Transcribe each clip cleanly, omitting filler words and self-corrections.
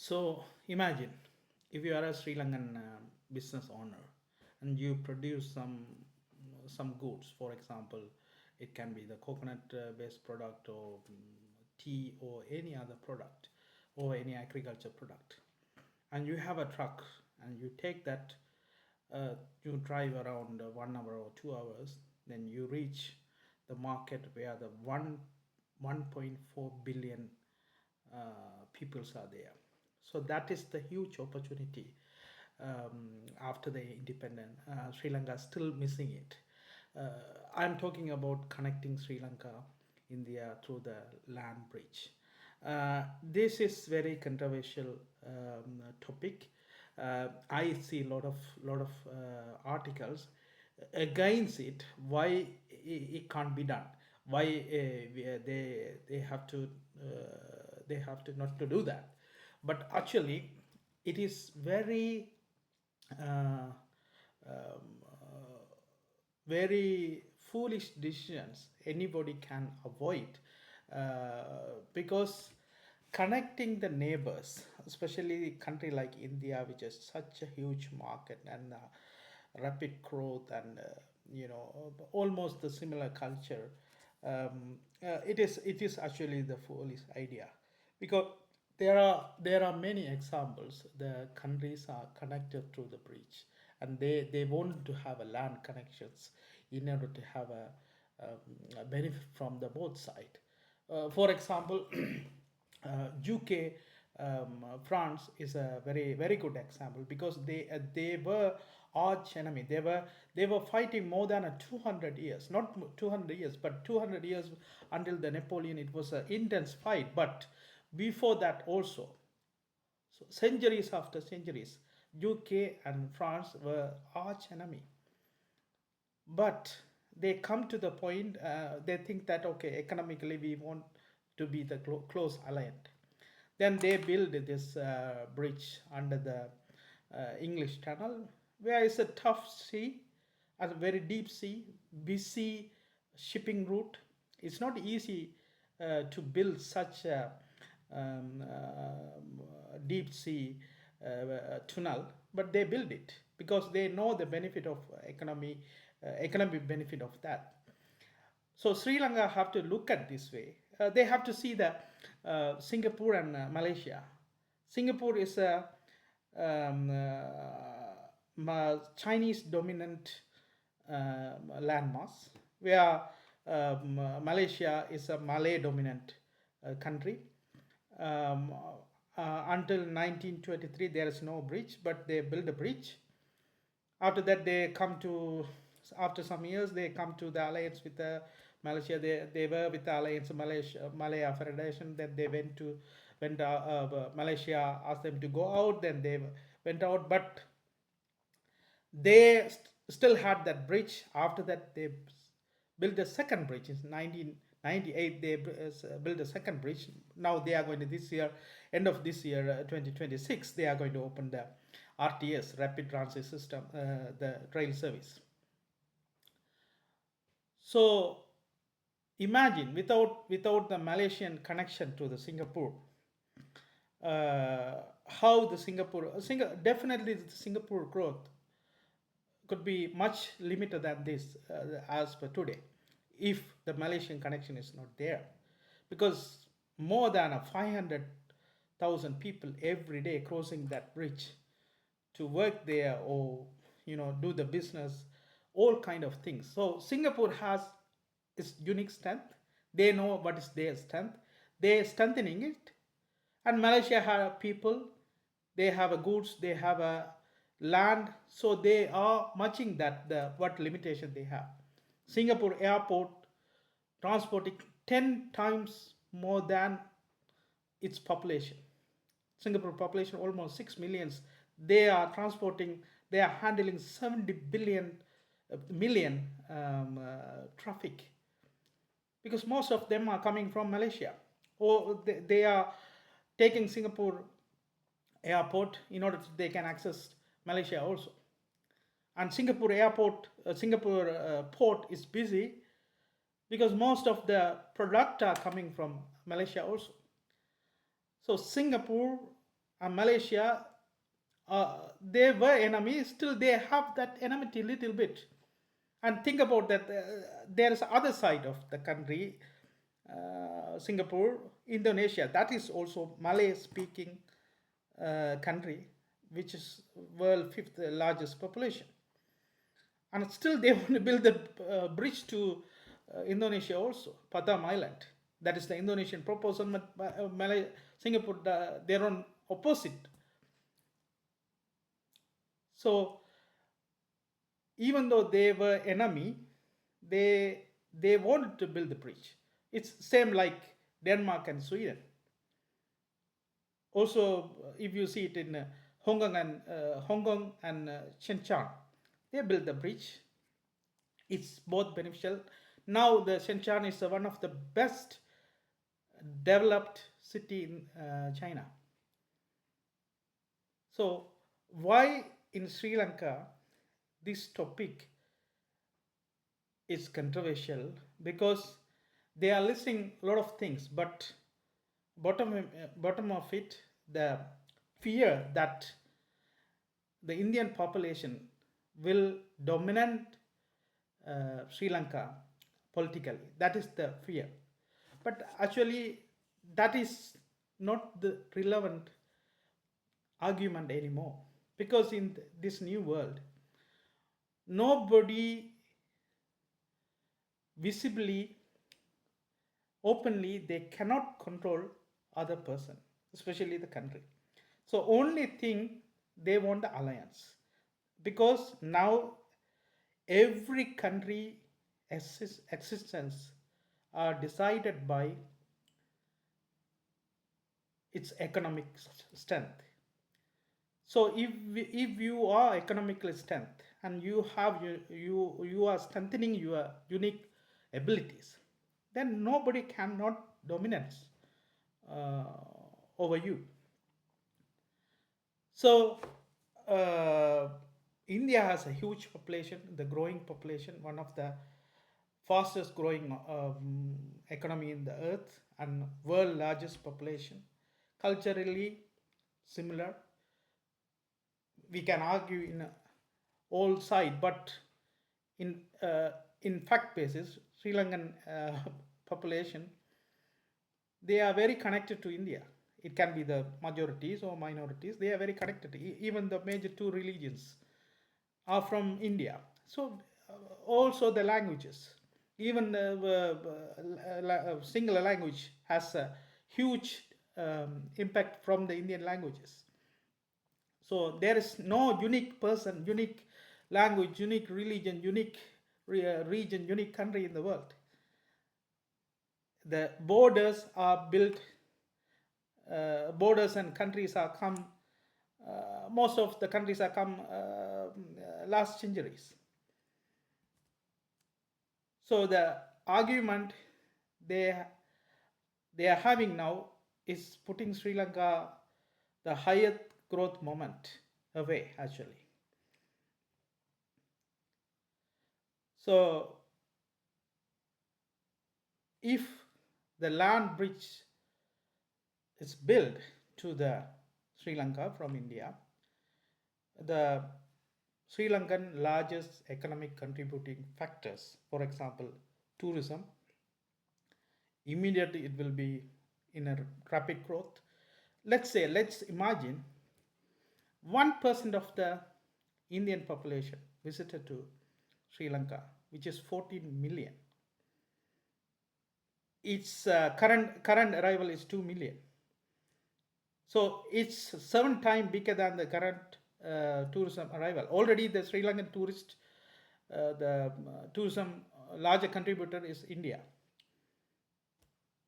So imagine if you are a Sri Lankan business owner and you produce some goods. For example, it can be the coconut based product or tea or any other product or any agriculture product, and you have a truck and you take that, uh, you drive around 1 hour or 2 hours, then you reach the market where the 1.4 billion peoples are there. So that is the huge opportunity. After the independent, Sri Lanka is still missing it. I'm talking about connecting Sri Lanka, India through the land bridge. This is very controversial topic. I see a lot of articles against it. Why it can't be done? Why they have to not to do that? But actually, it is very uh, very foolish decisions anybody can avoid, because connecting the neighbors, especially a country like India, which is such a huge market and rapid growth and almost the similar culture, it is actually the foolish idea, because there are many examples. The countries are connected through the bridge, and they want to have a land connections in order to have a benefit from the both side. For example, UK, France is a very good example, because they were arch enemy. They were fighting more than a 200 years, not 200 years, but 200 years until the Napoleon. It was an intense fight, but before that also, so centuries after centuries, UK and France were arch enemy. But they come to the point, they think that okay, economically we want to be the close allied. Then they build this bridge under the English Channel, where it's a tough sea, a very deep sea, busy shipping route. It's not easy to build such a deep sea tunnel, but they build it because they know the benefit of economic benefit of that. So Sri Lanka have to look at this way. They have to see the Singapore and Malaysia. Singapore is a Chinese dominant landmass, where Malaysia is a Malay dominant country. Um, until 1923, there is no bridge, but they build a bridge. After that, after some years, they come to the alliance with Malaysia. They were with the alliance Malaya Federation. Then they Malaysia asked them to go out. Then they went out, but they still had that bridge. After that, they built a second bridge in 1998. They built a second bridge. Now they are going to this year, end of this year, 2026, they are going to open the RTS, Rapid Transit System, the rail service. So imagine without the Malaysian connection to the Singapore, how the definitely the Singapore growth could be much limited than this, as per today, if the Malaysian connection is not there, because more than 500,000 people every day crossing that bridge to work there, or do the business, all kind of things. So Singapore has its unique strength. They know what is their strength. They are strengthening it. And Malaysia have people, they have a goods, they have a land, so they are matching that the what limitation they have. Singapore airport transporting 10 times more than its population. Singapore population almost 6 millions. They are transporting, they are handling 70 million traffic, because most of them are coming from Malaysia, or they are taking Singapore airport in order they can access Malaysia also. And Singapore port is busy because most of the product are coming from Malaysia also. So Singapore and Malaysia, they were enemies, still they have that enmity little bit. And think about that, there is other side of the country, Singapore, Indonesia, that is also Malay speaking country, which is world fifth largest population. And still they want to build the bridge to Indonesia also, Patam Island. That is the Indonesian proposal, but Singapore, they're on opposite. So even though they were enemy, they wanted to build the bridge. It's same like Denmark and Sweden. Also, if you see it in Hong Kong and Shenzhen, they built the bridge. It's both beneficial. Now the Shenzhen is one of the best developed city in China. So why in Sri Lanka this topic is controversial? Because they are listing a lot of things, but bottom of it, the fear that the Indian population will dominate Sri Lanka politically. That is the fear. But actually, that is not the relevant argument anymore. Because in this new world, nobody visibly, openly, they cannot control other person, especially the country. So only thing they want the alliance, because now every country existence are decided by its economic strength. So if you are economically strength and you are strengthening your unique abilities, then nobody cannot dominate uh, over you. So India has a huge population, the growing population, one of the fastest growing economy in the earth, and world largest population. Culturally similar, we can argue in all side, but in fact basis, Sri Lankan population, they are very connected to India. It can be the majorities or minorities. They are very connected. Even the major two religions are from India. So also the languages, even singular language has a huge impact from the Indian languages. So there is no unique person, unique language, unique religion, unique region, unique country in the world. The borders are built, borders and countries are come, most of the countries are come last centuries. So the argument they they are having now is putting Sri Lanka the highest growth moment away actually. So if the land bridge is built to the Sri Lanka from India, the Sri Lankan largest economic contributing factors, for example, tourism, immediately it will be in a rapid growth. Let's imagine 1% of the Indian population visited to Sri Lanka, which is 14 million. Its current arrival is 2 million. So it's 7 times bigger than the current tourism arrival. Already the Sri Lankan tourist, the tourism larger contributor is India.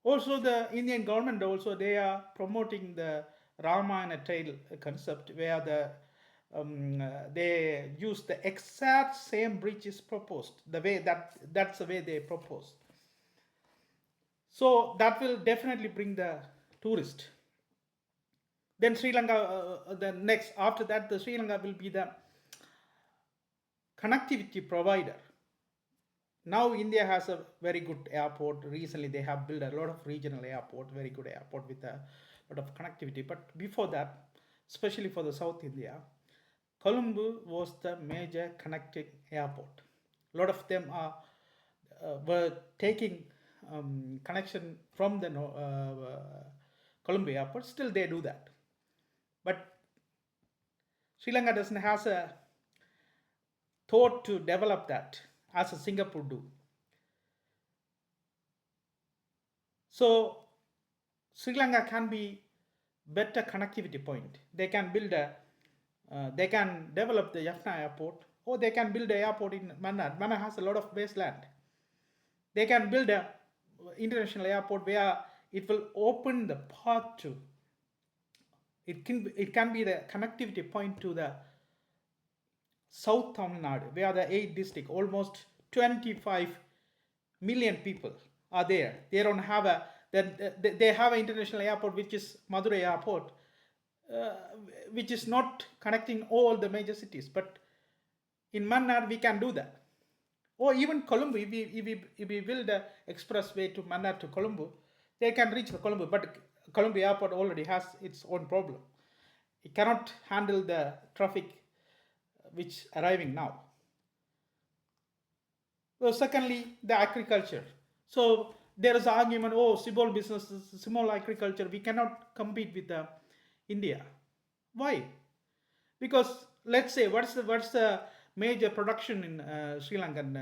Also the Indian government also, they are promoting the Ramayana Trail concept, where they use the exact same bridge is proposed, the way that's the way they proposed. So that will definitely bring the tourist. Then Sri Lanka, the next after that, the Sri Lanka will be the connectivity provider. Now India has a very good airport. Recently they have built a lot of regional airport, very good airport with a lot of connectivity. But before that, especially for the South India, Colombo was the major connecting airport. A lot of them were taking connection from the Colombo airport. Still, they do that. But Sri Lanka doesn't has a thought to develop that as a Singapore do. So Sri Lanka can be better connectivity point. They can build they can develop the Jaffna airport, or they can build an airport in Mannar. Mannar has a lot of wasteland. They can build a international airport where it will open the path to. It can be the connectivity point to the South Tamil Nadu, where the 8 district, almost 25 million people are there. They don't have they have an international airport, which is Madurai airport, which is not connecting all the major cities. But in Mannar, we can do that. Or even Colombo, if we build an expressway to Mannar to Colombo, they can reach the Colombo. But Colombo airport already has its own problem. It cannot handle the traffic which arriving now. So secondly, the agriculture. So there is an argument, oh, small businesses, small agriculture, we cannot compete with India. Why? Because let's say, what's the major production in Sri Lankan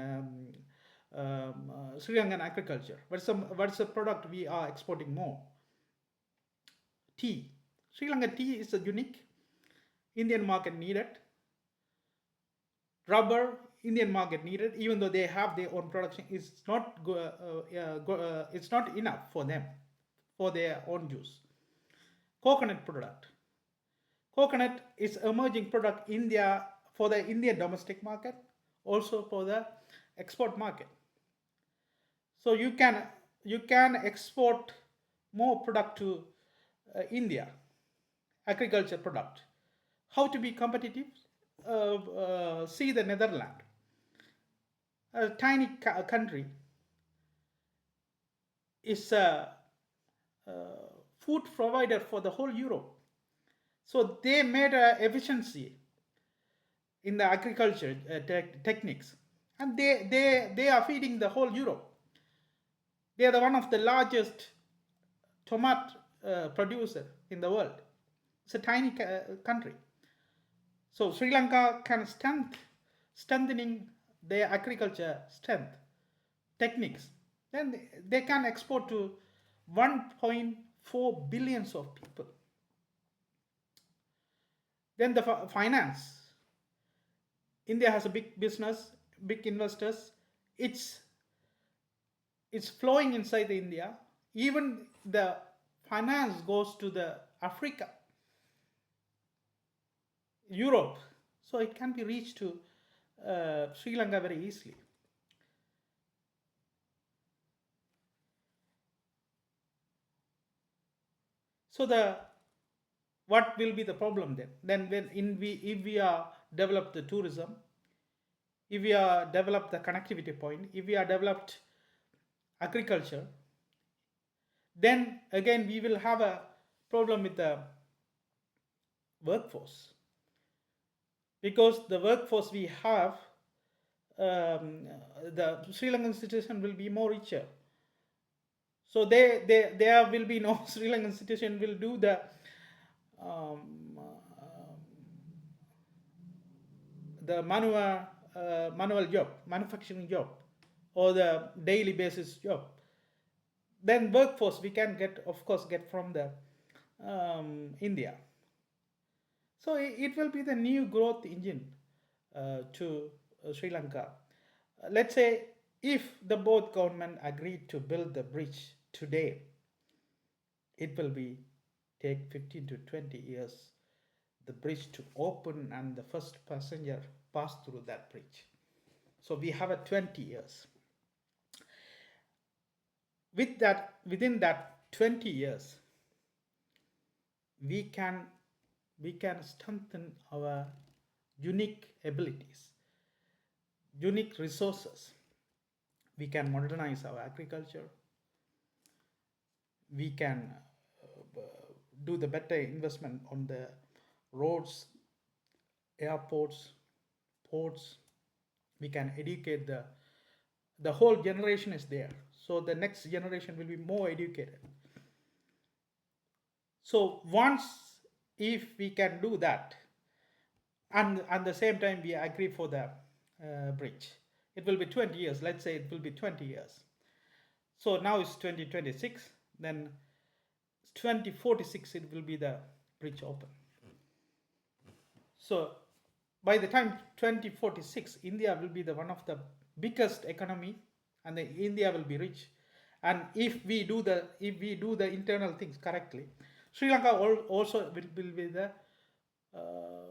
Sri Lankan agriculture? What's the product we are exporting more? Tea. Sri Lankan tea is a unique. Indian market needed. Rubber, Indian market needed, even though they have their own production. It's not it's not enough for them, for their own use. Coconut product. Coconut is emerging product India for the Indian domestic market, also for the export market. So you can export more product to India, agriculture product. How to be competitive? See the Netherlands, a tiny country, is a food provider for the whole Europe. So they made a efficiency in the agriculture techniques, and they are feeding the whole Europe. They are one of the largest tomato producer in the world. It's a tiny country. So Sri Lanka can strengthening their agriculture strength, techniques. Then they can export to 1.4 billions of people. Then the finance. India has a big business, big investors. It's flowing inside India. Even the finance goes to the Africa, Europe. So it can be reached to Sri Lanka very easily. So what will be the problem then? Then if we are developed the tourism, if we are developed the connectivity point, if we are developed agriculture, then again we will have a problem with the workforce, because the workforce we have, the Sri Lankan citizen will be more richer. So there will be no Sri Lankan citizen will do the manual job, manufacturing job, or the daily basis job. Then workforce we can get, of course, get from the India. So it will be the new growth engine to Sri Lanka. Let's say if the both government agreed to build the bridge today, it will be take 15 to 20 years the bridge to open and the first passenger pass through that bridge. So we have a 20 years. Within that 20 years, we can strengthen our unique abilities, unique resources. We can modernize our agriculture. We can do the better investment on the roads, airports, ports. We can educate the whole generation is there. So the next generation will be more educated. So once, if we can do that, and at the same time we agree for the bridge, it will be 20 years. Let's say it will be 20 years. So now it's 2026. Then 2046 it will be the bridge open. So by the time 2046, India will be the one of the biggest economy, and the India will be rich. And if we do the internal things correctly, Sri Lanka also will be the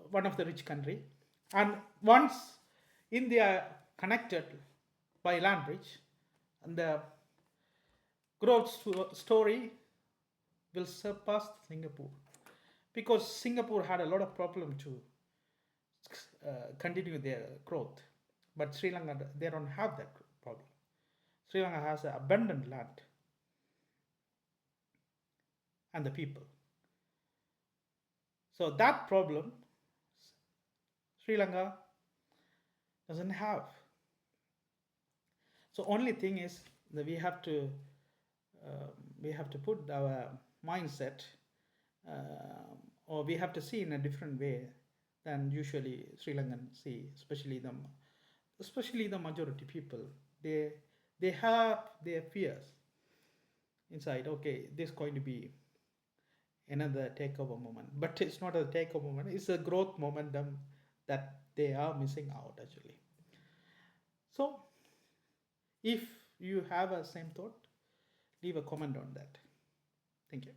one of the rich country. And once India connected by land bridge, and the growth story will surpass Singapore, because Singapore had a lot of problem to continue their growth, but Sri Lanka, they don't have that problem. Sri Lanka has abundant land and the people. So that problem Sri Lanka doesn't have. So only thing is that we have to put our mindset, or we have to see in a different way than usually Sri Lankan see, especially the majority people. They have their fears inside. Okay, this is going to be another takeover moment, but it's not a takeover moment. It's a growth momentum that they are missing out actually. So if you have a same thought, leave a comment on that. Thank you.